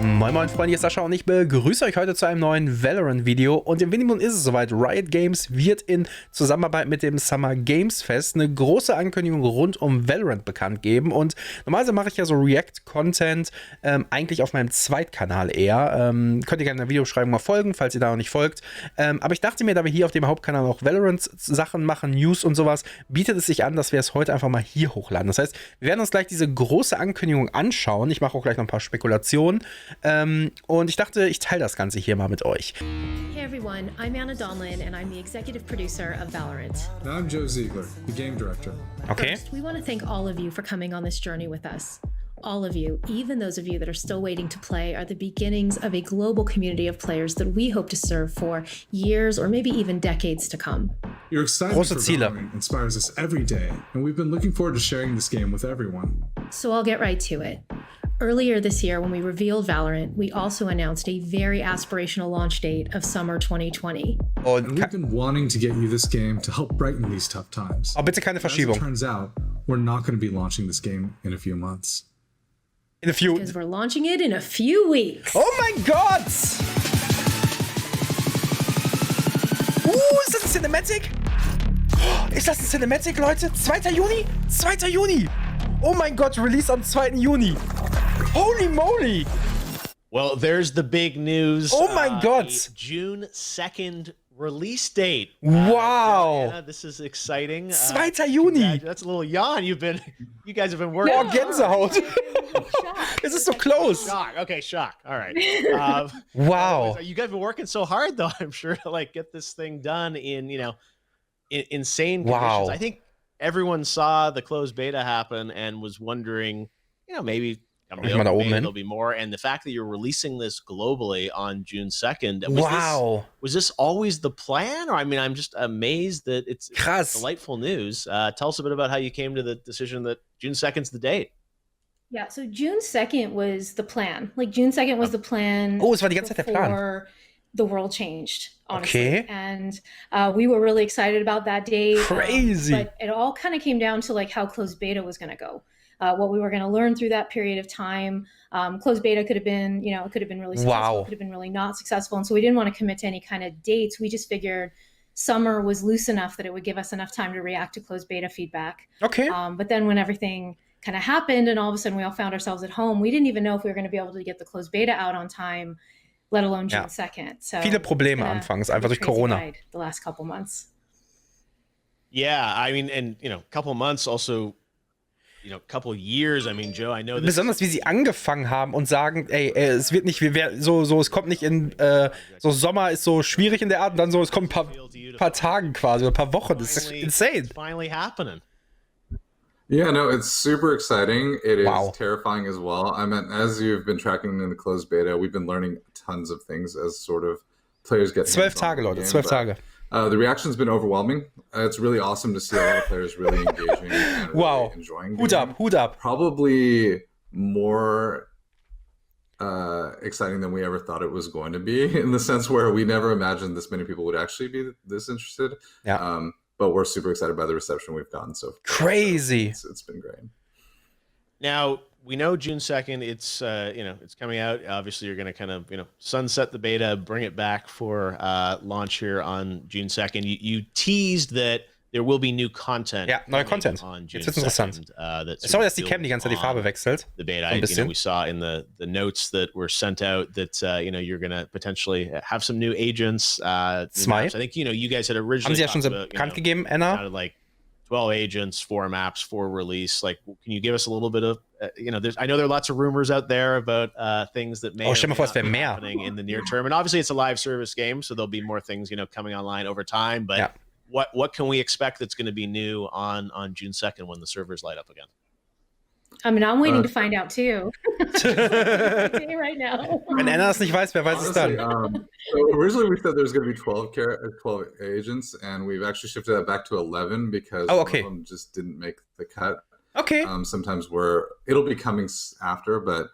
Moin Moin Freunde, hier ist Sascha und ich begrüße euch heute zu einem neuen Valorant-Video. Und in wenigen Minuten ist es soweit. Riot Games wird in Zusammenarbeit mit dem Summer Games Fest eine große Ankündigung rund um Valorant bekannt geben. Und normalerweise mache ich ja so React-Content eigentlich auf meinem Zweitkanal eher. Könnt ihr gerne in der Videobeschreibung mal folgen, falls ihr da noch nicht folgt. Aber ich dachte mir, da wir hier auf dem Hauptkanal auch Valorant-Sachen machen, News und sowas, bietet es sich an, dass wir es heute einfach mal hier hochladen. Das heißt, wir werden uns gleich diese große Ankündigung anschauen. Ich mache auch gleich noch ein paar Spekulationen. Und ich dachte, ich teile das Ganze hier mal mit euch. Hey everyone, I'm Anna Donlin and I'm the executive producer of Valorant. And I'm Joe Ziegler, the game director. Okay. First, we want to thank all of you for coming on this journey with us. All of you, even those of you that are still waiting to play, are the beginnings of a global community of players that we hope to serve for years or maybe even decades to come. Your excitement Große for Ziele. Valorant inspires us every day, and we've been looking forward to sharing this game with everyone. So I'll get right to it. Earlier this year, when we revealed Valorant, we also announced a very aspirational launch date of summer 2020. And we've been wanting to get you this game to help brighten these tough times. Oh, bitte keine As it Verschiebung. turns out, we're not going to be launching this game in a few months. In a few. Because we're launching it in a few weeks. Oh mein Gott! Ist das ein Cinematic? Ist das ein Cinematic, Leute? 2. Juni? 2. Juni! Oh mein Gott, Release am 2. Juni! Holy moly! Well, there's the big news. Oh mein Gott! A June 2nd release date. Wow! Anna, this is exciting. 2. Juni! That's a little yawn. You guys have been working. Oh, Gänsehaut! Es ist so close! Shock. Okay, shock. All right. Wow! You guys have been working so hard, though. I'm sure to like get this thing done in insane conditions. Wow. I think everyone saw the closed beta happen and was wondering, maybe. There'll be more, and the fact that you're releasing this globally on June 2nd. Was this always the plan? Or I'm just amazed that it's delightful news. Tell us a bit about how you came to the decision that June 2nd's the date. Yeah, so June 2nd was the plan. Like June 2nd was the plan. Oh, es war die ganze Zeit der Plan. Before the world changed, honestly. Okay. And we were really excited about that date. Crazy. But it all kind of came down to like how closed beta was going to go. What we were going to learn through that period of time. Closed beta could have been, it could have been really successful. Wow. It could have been really not successful. And so we didn't want to commit to any kind of dates. We just figured summer was loose enough that it would give us enough time to react to closed beta feedback. Okay. But then when everything kind of happened and all of a sudden we all found ourselves at home, we didn't even know if we were going to be able to get the closed beta out on time, let alone June 2nd. So viele Probleme anfangs, einfach durch Corona. The last couple months. Yeah, and a couple months also. Couple years. Joe, I know this. Besonders wie sie angefangen haben und sagen, ey, es wird nicht, es kommt nicht in, so Sommer ist so schwierig in der Art und dann so, es kommt ein paar Tagen quasi, ein paar Wochen. Das ist insane. It's finally happening. Yeah, no, it's super exciting. It is terrifying as well. As you've been tracking in the closed beta, we've been learning tons of things as sort of players get 12 Tage, Leute, 12 Tage. The reaction's been overwhelming. It's really awesome to see a lot of players really engaging and really enjoying the game. Hut ab. Probably more exciting than we ever thought it was going to be, in the sense where we never imagined this many people would actually be this interested. Yeah. But we're super excited by the reception we've gotten so far. Crazy. It's been great. Now, we know June 2nd, it's it's coming out. Obviously, you're going to kind of, sunset the beta, bring it back for launch here on June 2nd. You teased that there will be new content. Ja, neuer Content. Jetzt wird's interessant. Sorry, dass die Cam die ganze Zeit die Farbe wechselt. The beta, we saw in the notes that were sent out that you're going to potentially have some new agents. Smite. I think you guys had originally Haben sie ja schon so bekannt gegeben, Anna? Sounded like 12 agents, 4 maps, 4 release. Like, can you give us a little bit of, I know there are lots of rumors out there about things that may stell mal vor, es wäre mehr. happening in the near term. And obviously it's a live service game, so there'll be more things, coming online over time. But what can we expect that's going to be new on June 2nd when the servers light up again? I'm waiting to find out too. Right now. Wenn Anna es nicht weiß, wer weiß es dann? So originally we said there's going to be 12 agents, and we've actually shifted that back to 11 because one of them just didn't make the cut. Okay. Sometimes it'll be coming after, but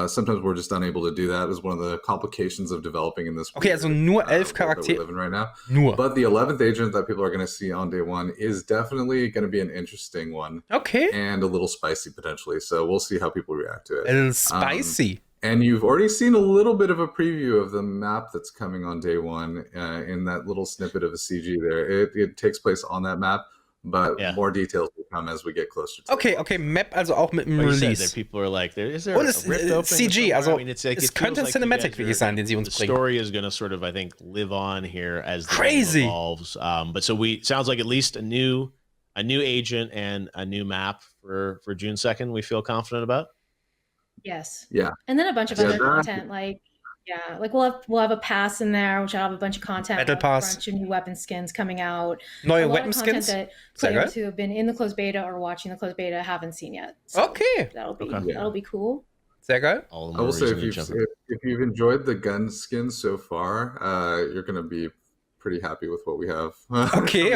sometimes we're just unable to do that. Is one of the complications of developing in this. Okay, also nur 11 Charaktere. Right now. Nur. But the 11th agent that people are going to see on day one is definitely going to be an interesting one. Okay. And a little spicy potentially. So we'll see how people react to it. A little spicy. And you've already seen a little bit of a preview of the map that's coming on day one in that little snippet of a CG there. It takes place on that map, but more details will come as we get closer to Okay, Map also auch mit dem Release. People are like, is there Und es CG, also es könnte ein Cinematic wirklich sein, den sie uns bringen. The story is going to sort of, I think, live on here as the game evolves. But so sounds like at least a new agent and a new map for June 2nd we feel confident about. Yes. Yeah. And then a bunch of other content, like we'll have a pass in there, which will have a bunch of content, Battle Pass, a bunch of new weapon skins coming out, neue weapon skins that players who have been in the closed beta or watching the closed beta haven't seen yet. So okay, that'll be cool. Sehr geil. I will say if you've enjoyed the gun skins so far, you're going to be pretty happy with what we have. Okay.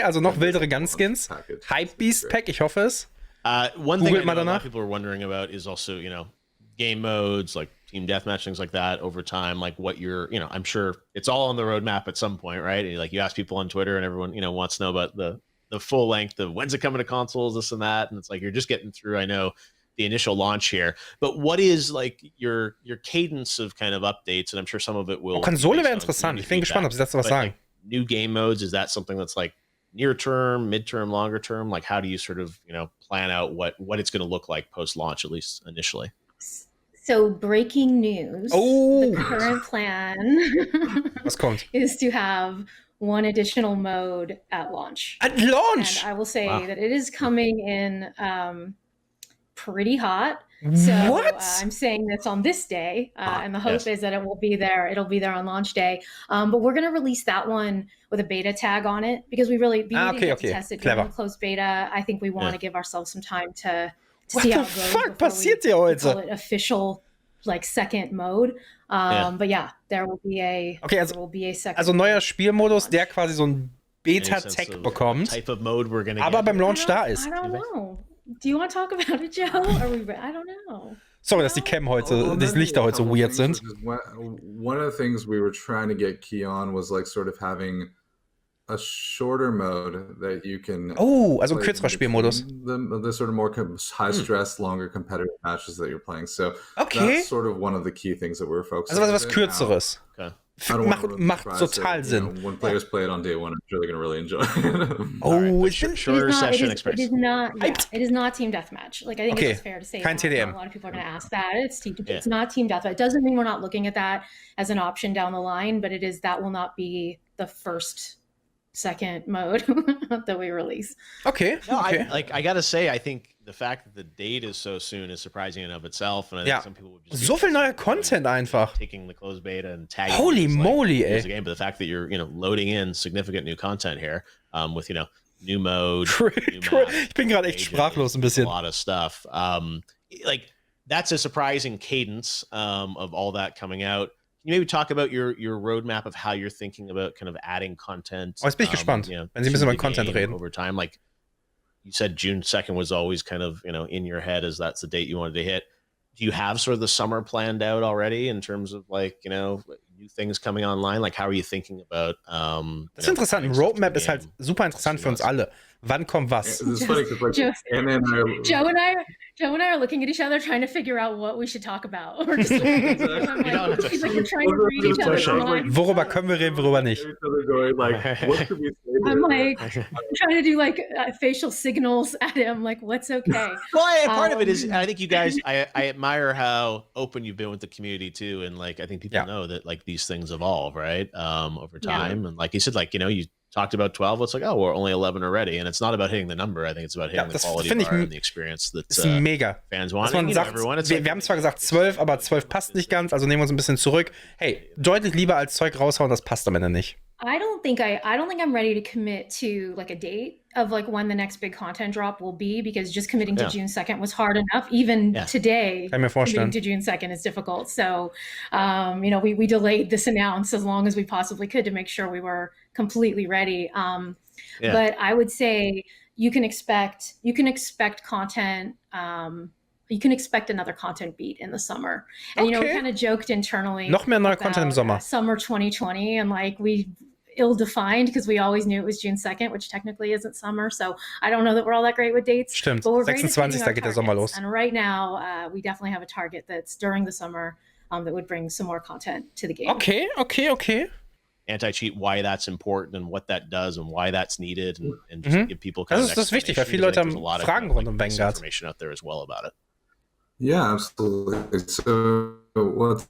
Also noch wildere Gun-Skins. Hype Beast Pack, ich hoffe es. One thing I know a lot of people are wondering about is also, game modes, like team deathmatch, things like that over time, like what you're, I'm sure it's all on the roadmap at some point, right? And like you ask people on Twitter and everyone, wants to know about the full length of when's it coming to consoles, this and that. And it's like, you're just getting through, I know, the initial launch here, but what is like your cadence of kind of updates? And I'm sure some of it will. Konsole wäre interessant. Ich bin gespannt, ob sie dazu was sagen. Like, new game modes, is that something that's like near term, mid-term, longer term? Like how do you sort of, plan out what it's going to look like post-launch, at least initially? So breaking news. The current plan was kommt? Is to have one additional mode at launch. At launch? And I will say that it is coming in pretty hot. So I'm saying this on this day, and the hope is that it will be there. It'll be there on launch day. But we're going to release that one with a beta tag on it because we really to test it during closed beta. I think we want to give ourselves some time to see how it goes. What the fuck passiert hier heute? Call it official, like second mode. But there will be a second. Also neuer Spielmodus, der quasi so ein Beta-Tag bekommt, type of mode we're gonna aber beim Launch da ist. I don't know. Do you want to talk about it, Joe? I don't know. Sorry, dass die Cam heute, die Lichter heute so weird sind. One of the things we were trying to get key on was like sort of having a shorter mode that you can. Also kürzerer Spielmodus. The sort of more high stress, longer competitive matches that you're playing. So that's sort of one of the key things that we're focusing on. Also was kürzeres. Macht total Sinn. When players play it on day one, I'm sure they're going to really enjoy it. Shorter session experience. It is not team deathmatch. Like I think it's fair to say. Kein TDM. A lot of people are going to ask that. It's not team deathmatch. It doesn't mean we're not looking at that as an option down the line, but that will not be the second mode that we release. Okay. I gotta say, I think the fact that the date is so soon is surprising in and of itself. And I think some people would just so viel neuer Content einfach. Taking the closed beta and tagging. Holy moly, ey. Game, but the fact that you're loading in significant new content here, with new mode. New map, ich bin gerade echt sprachlos ein bisschen. A lot of stuff. Like that's a surprising cadence of all that coming out. Can you maybe talk about your roadmap of how you're thinking about kind of adding content? Jetzt bin ich gespannt, wenn Sie ein bisschen über Content reden. Over time, like you said, June 2nd was always kind of, in your head as that's the date you wanted to hit. Do you have sort of the summer planned out already in terms of like, new things coming online? Like, how are you thinking about, Das ist interessant. Ein Roadmap ist halt super interessant für uns alle. Wann kommt was? Joe and I are looking at each other trying to figure out what we should talk about. We're just like, we're trying to read each other's minds. Worüber können wir reden, worüber nicht? I'm like trying to do like facial signals at him, like what's okay. Well, part of it is I think you guys, I admire how open you've been with the community too, and like I think people know that like these things evolve, right? Over time, and like you said, like you talked about 12. It's like, oh, we're only 11 already, and it's not about hitting the number. I think it's about hitting the quality of and the experience that mega. Fans want. Man sagt, wir haben zwar gesagt 12, aber 12 passt nicht ganz, also nehmen wir uns ein bisschen zurück. Hey, deutlich lieber als Zeug raushauen, das passt am Ende nicht. I don't think I'm ready to commit to like a date of like when the next big content drop will be, because just committing to June 2nd was hard enough. Even today, committing to June 2nd is difficult. So, we delayed this announce as long as we possibly could to make sure we were completely ready. But I would say you can expect content. You can expect another content beat in the summer. And, we kind of joked internally. Noch mehr neuer Content im Sommer. Summer 2020. And like ill-defined because we always knew it was June 2nd, which technically isn't summer. So I don't know that we're all that great with dates. Stimmt, but we're 26. geht der Sommer los. And right now, we definitely have a target that's during the summer that would bring some more content to the game. Okay. Anti-cheat, why that's important and what that does and why that's needed, and just give people kind of das ist wichtig, weil viele Leute haben Fragen rund um Vanguard. Information out there as well about it. Yeah, absolutely. So what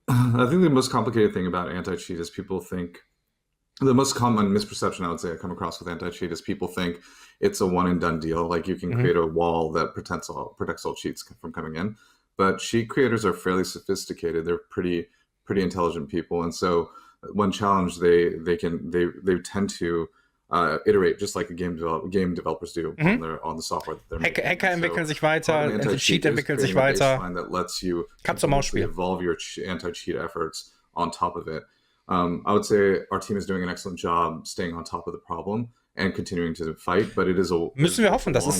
I think the most complicated thing about anti-cheat is people think the most common misperception I would say I come across with anti-cheat is people think it's a one and done deal. Like you can create a wall that protects all cheats from coming in. But cheat creators are fairly sophisticated. They're pretty intelligent people, and so when challenged, they tend to iterate just like game developers do on the software that they're making. Hacker entwickeln sich weiter, Cheat entwickelt sich weiter. That lets you continuously evolve your anti-cheat efforts on top of it. I would say our team is doing an excellent job staying on top of the problem and continuing to fight, but it is a long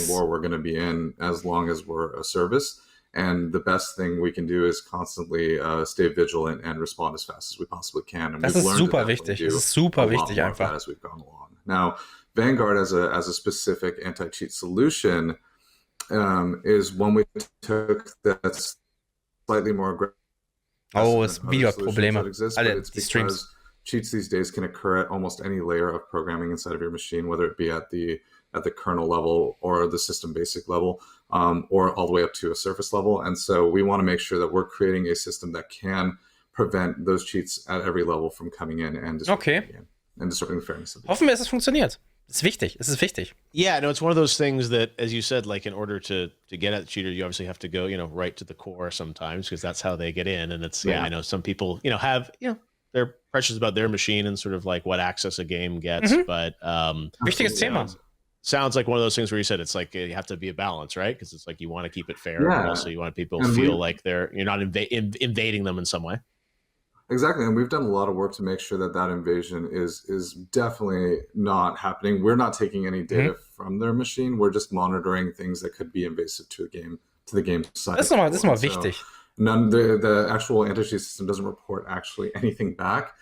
war we're going to be in as long as we're a service. And the best thing we can do is constantly stay vigilant and respond as fast as we possibly can. And das ist super wichtig. Das ist super wichtig einfach. As we've gone along. Now, Vanguard as a specific anti-cheat solution is one we took that's slightly more aggressive. Oh, es Video hat Probleme. Alle die Streams. Cheats these days can occur at almost any layer of programming inside of your machine, whether it be at the kernel level or the system basic level, or all the way up to a surface level. And so we want to make sure that we're creating a system that can prevent those cheats at every level from coming in and disrupting the game and disrupting the fairness of the game. Hoffen wir, dass es funktioniert. Es ist wichtig. Yeah, no, it's one of those things that, as you said, like in order to get at the cheater, you obviously have to go, right to the core sometimes because that's how they get in. And it's, I know some people, have, they're precious about their machine and sort of like what access a game gets. But wichtiges Thema. Sounds like one of those things where you said it's like you have to be a balance, right? Because it's like you want to keep it fair, but also you want people to feel like you're not invading them in some way. Exactly, and we've done a lot of work to make sure that invasion is definitely not happening. We're not taking any data from their machine. We're just monitoring things that could be invasive to the game side. Das ist mal wichtig. The actual anti-cheat system doesn't report actually anything back.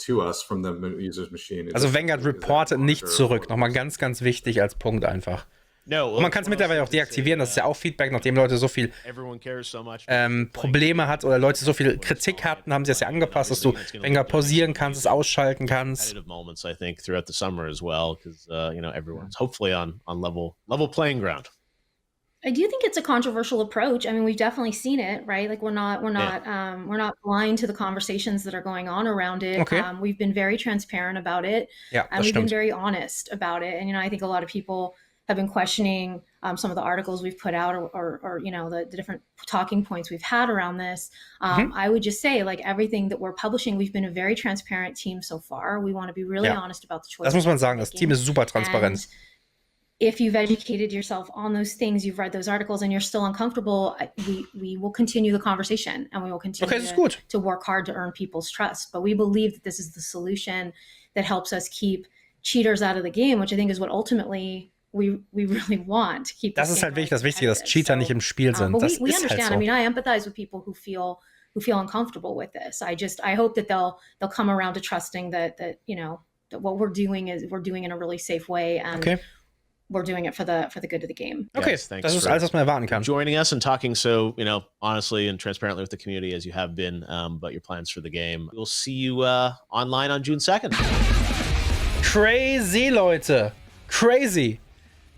To us from the user's machine. Also Vanguard reportet nicht zurück. Nochmal ganz, ganz wichtig als Punkt einfach. Und man kann es mittlerweile auch deaktivieren. Das ist ja auch Feedback, nachdem Leute so viel Probleme hat oder Leute so viel Kritik hatten, haben sie das ja angepasst, dass du Vanguard pausieren kannst, es ausschalten kannst. Moments, I think, throughout the summer as well, because everyone's hopefully on level playing ground. I do think it's a controversial approach. I mean, we've definitely seen it, right? Like we're not blind to the conversations that are going on around it. Okay. We've been very transparent about it, and we've been very honest about it. And I think a lot of people have been questioning some of the articles we've put out, or the different talking points we've had around this. I would just say, like everything that we're publishing, we've been a very transparent team so far. We want to be really honest about the choices. Das muss man sagen. Das Team ist super transparent. If you've educated yourself on those things, you've read those articles, and you're still uncomfortable, we will continue the conversation, and we will continue to work hard to earn people's trust. But we believe that this is the solution that helps us keep cheaters out of the game, which I think is what ultimately we really want. To keep das ist halt wirklich das Wichtige, dass Cheater nicht im Spiel sind. Das we understand. Halt so. I mean, I empathize with people who feel uncomfortable with this. I hope that they'll come around to trusting that that what we're doing in a really safe way, and we're doing it for the good of the game. Okay, yes, thanks das ist alles, was man erwarten kann. Joining us and talking so, honestly and transparently with the community as you have been about your plans for the game. We'll see you online on June 2nd. Crazy, Leute. Crazy.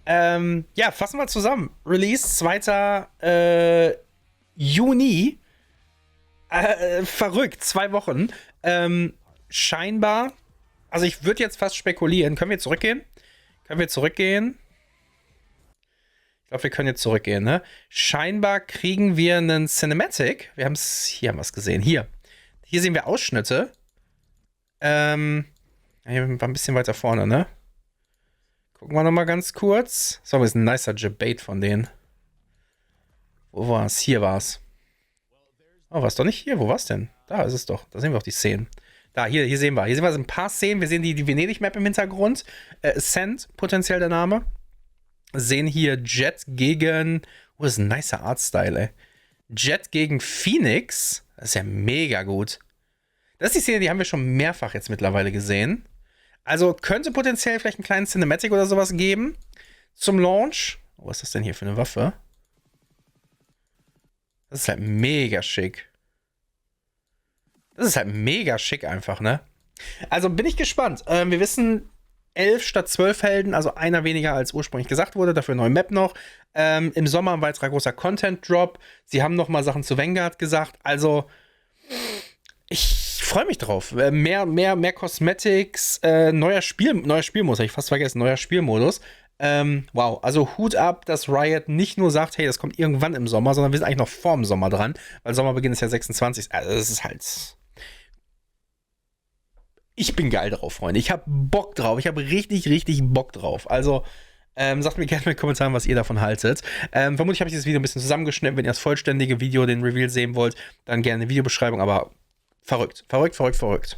Ja, fassen wir zusammen. Release 2. Juni. Verrückt, 2 Wochen. Scheinbar, also ich würde jetzt fast spekulieren. Können wir zurückgehen? Ich glaube, wir können jetzt zurückgehen, ne? Scheinbar kriegen wir einen Cinematic. Hier haben wir es gesehen. Hier sehen wir Ausschnitte. Hier war ein bisschen weiter vorne, ne? Gucken wir nochmal ganz kurz. Das war übrigens ein nicer Debate von denen. Wo war es? Hier war es. Oh, war es doch nicht hier? Wo war es denn? Da ist es doch. Da sehen wir auch die Szenen. Da, hier sehen wir. Hier sehen wir so ein paar Szenen. Wir sehen die Venedig-Map im Hintergrund. Ascent, potenziell der Name. Sehen hier Jet gegen... Oh, das ist ein nicer Artstyle, ey. Jet gegen Phoenix. Das ist ja mega gut. Das ist die Szene, die haben wir schon mehrfach jetzt mittlerweile gesehen. Also könnte potenziell vielleicht einen kleinen Cinematic oder sowas geben zum Launch. Was ist das denn hier für eine Waffe? Das ist halt mega schick. Das ist halt mega schick einfach, ne? Also bin ich gespannt. Wir wissen 11 statt 12 Helden, also einer weniger als ursprünglich gesagt wurde, dafür eine neue Map noch. Im Sommer ein weiterer großer Content-Drop. Sie haben noch mal Sachen zu Vanguard gesagt. Also ich freue mich drauf. Mehr Cosmetics, neuer Spielmodus, habe ich fast vergessen, neuer Spielmodus. Wow, also Hut ab, dass Riot nicht nur sagt, hey, das kommt irgendwann im Sommer, sondern wir sind eigentlich noch vorm Sommer dran, weil Sommerbeginn ist ja 26. Also das ist halt... Ich bin geil drauf, Freunde. Ich habe Bock drauf. Ich habe richtig, richtig Bock drauf. Also, sagt mir gerne in den Kommentaren, was ihr davon haltet. Vermutlich habe ich dieses Video ein bisschen zusammengeschnitten. Wenn ihr das vollständige Video, den Reveal sehen wollt, dann gerne eine Videobeschreibung. Aber verrückt, verrückt, verrückt, verrückt.